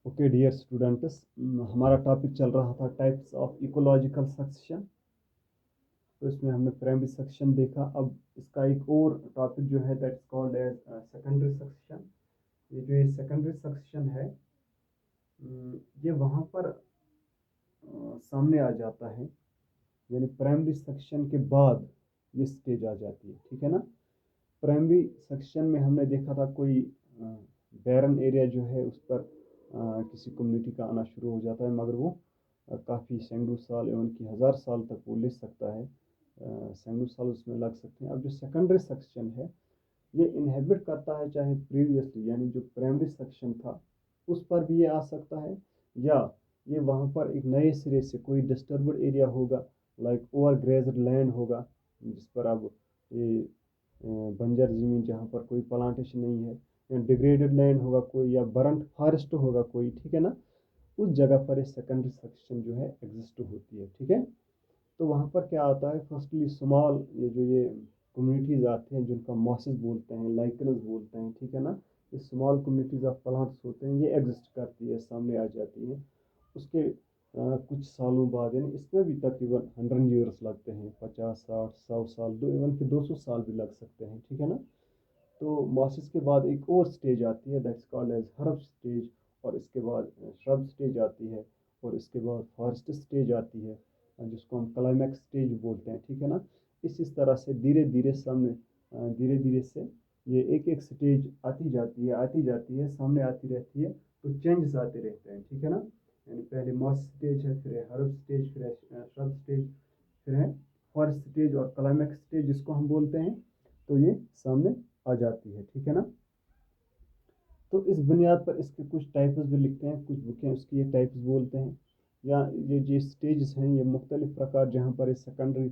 Okay dear students, हमारा topic चल रहा था टाइप्स ऑफ इकोलॉजिकल सक्सेशन। तो इसमें हमने प्राइमरी सक्सेशन देखा। अब इसका एक और टॉपिक जो है that's called as secondary succession. ये सेकेंडरी सक्सेशन है, ये वहाँ पर सामने आ जाता है, यानी प्राइमरी सक्सेशन के बाद ये स्टेज आ जाती है। ठीक है ना। प्राइमरी सेक्शन में हमने देखा था कोई बैरन एरिया जो है उस पर किसी कम्युनिटी का आना शुरू हो जाता है, मगर वो काफ़ी सैकड़ों साल एवं कि हज़ार साल तक वो ले सकता है, सैकड़ों साल उसमें लग सकते हैं। अब जो सेकेंडरी सेक्शन है ये इनहेबिट करता है, चाहे प्रीवियसली यानी जो प्राइमरी सेक्शन था उस पर भी ये आ सकता है, या ये वहाँ पर एक नए सिरे से कोई डिस्टर्बड एरिया होगा, लाइक ओवर ग्रेज्ड लैंड होगा जिस पर अब ये बंजर ज़मीन जहाँ पर कोई प्लांटेशन नहीं है, या डिग्रेडेड लैंड होगा कोई, या बरंट फॉरेस्ट होगा कोई। ठीक है ना। उस जगह पर सेकेंडरी सेक्शन जो है एग्जिस्ट होती है। ठीक है। तो वहाँ पर क्या आता है, फर्स्टली स्मॉल ये कम्युनिटीज़ आते हैं जिनका मॉसेस बोलते हैं, लाइकन्स बोलते हैं। ठीक है ना। ये स्मॉल कम्युनिटीज़ ऑफ प्लांट्स होते हैं, ये एग्जिस्ट करती है, सामने आ जाती है। उसके कुछ सालों बाद, यानी इसमें भी तकरीबन 100 ईयर्स लगते हैं, 50 60 100 साल, दो इवन के 200 साल भी लग सकते हैं। ठीक है ना। तो मॉसिस के बाद एक और स्टेज आती है that's called as herb stage, और इसके बाद श्रब स्टेज आती है, और इसके बाद फॉरेस्ट स्टेज आती है, जिसको हम क्लाइमैक्स स्टेज बोलते हैं। ठीक है ना। इस तरह से धीरे धीरे सामने, धीरे धीरे से ये एक एक स्टेज आती जाती है, सामने आती रहती है। तो चेंजेस आते रहते हैं। ठीक है ना। यानी पहले मॉस स्टेज है, फिर है हर्ब स्टेज, फिर है श्रब स्टेज, फिर है फॉरेस्ट स्टेज और क्लाइमैक्स स्टेज जिसको हम बोलते हैं। तो ये सामने आ जाती है। ठीक है ना। तो इस बुनियाद पर इसके कुछ टाइप्स भी लिखते हैं, कुछ बुकें उसकी ये टाइप्स बोलते हैं, या ये जो स्टेजेस हैं ये मुख्तलिफ प्रकार जहाँ पर इस सेकेंडरी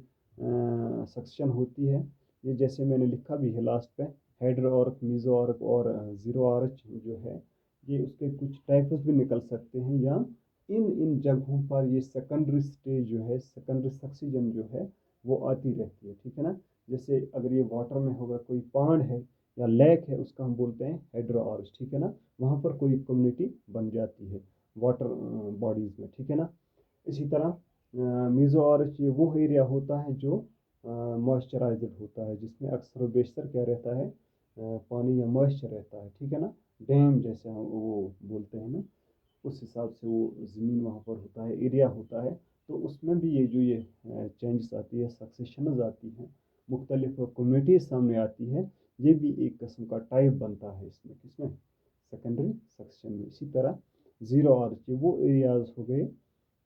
सेक्शन होती है। ये जैसे मैंने लिखा भी है लास्ट पे, हेड्रो आर्क, मीजो आर्क और ज़ीरो आर्च जो है, ये उसके कुछ टाइप्स भी निकल सकते हैं, या इन इन जगहों पर ये सेकेंडरी स्टेज जो है, सेकेंडरी सक्सीजन जो है वो आती रहती है। ठीक है ना। जैसे अगर ये वाटर में होगा, कोई पांड है या लेक है, उसका हम बोलते हैं हेड्रो आर्च। ठीक है ना। वहाँ पर कोई कम्युनिटी बन जाती है वाटर बॉडीज़ में। ठीक है ना। इसी तरह मीज़ो आर्च ये वो एरिया होता है जो मॉइस्चराइज्ड होता है, जिसमें अक्सर व बेशतर क्या रहता है, पानी या मॉइस्चर रहता है। ठीक है ना। डैम जैसे हम वो बोलते हैं ना, उस हिसाब से वो ज़मीन वहाँ पर होता है, एरिया होता है। तो उसमें भी ये चेंजेस आती है, सक्सेशनज आती हैं, मुख्तलिफ कम्युनिटीज़ सामने आती है। ये भी एक किस्म का टाइप बनता है इसमें, किसमें, सेकेंडरी सेक्शन में। इसी तरह ज़ीरो आर्च वो एरियाज हो गए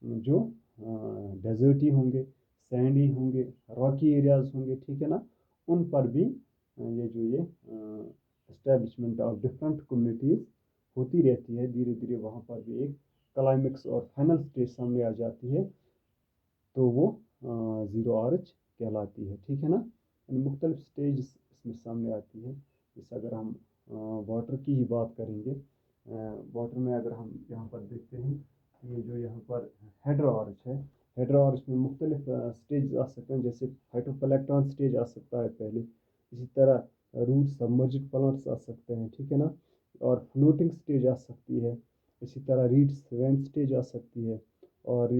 जो डेजर्टी होंगे, सैंडी होंगे, रॉकी एरियाज होंगे। ठीक है ना। उन पर भी ये जो ये इस्टेब्लिशमेंट ऑफ डिफरेंट कम्युनिटीज़ होती रहती है। धीरे धीरे वहाँ पर भी एक क्लाइमेक्स और फाइनल स्टेज सामने आ जाती है, तो वो ज़ीरो आर्च कहलाती है। ठीक है ना। मुख्तलिफ स्टेज इसमें सामने आती है। जैसे अगर हम वाटर की ही बात करेंगे, वाटर में अगर हम यहाँ पर देखते हैं, ये जो यहाँ पर हेड्रो आर्च है, हेड्रो आर्च में मुख्तलिफ स्टेज आ सकते हैं, जैसे फाइटोप्लैंक्टन स्टेज आ सकता है पहले। इसी तरह रूट सबमर्ज्ड प्लांट्स आ सकते हैं। ठीक है ना। और फ्लोटिंग स्टेज आ सकती है। इसी तरह रीड स्वेंट स्टेज आ सकती है, और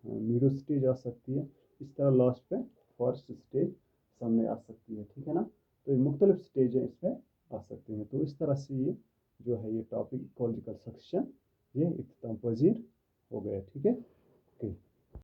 मीडो स्टेज आ सकती है। इस तरह लास्ट पे फॉरेस्ट स्टेज सामने आ सकती है। ठीक है ना। तो ये मुख्तलिफ स्टेज है, इसमें आ सकते हैं। तो इस तरह से ये जो है ये टॉपिक इकोलॉजिकल सक्सेशन ये इख्तिताम पजीर हो गया। ठीक है। ओके।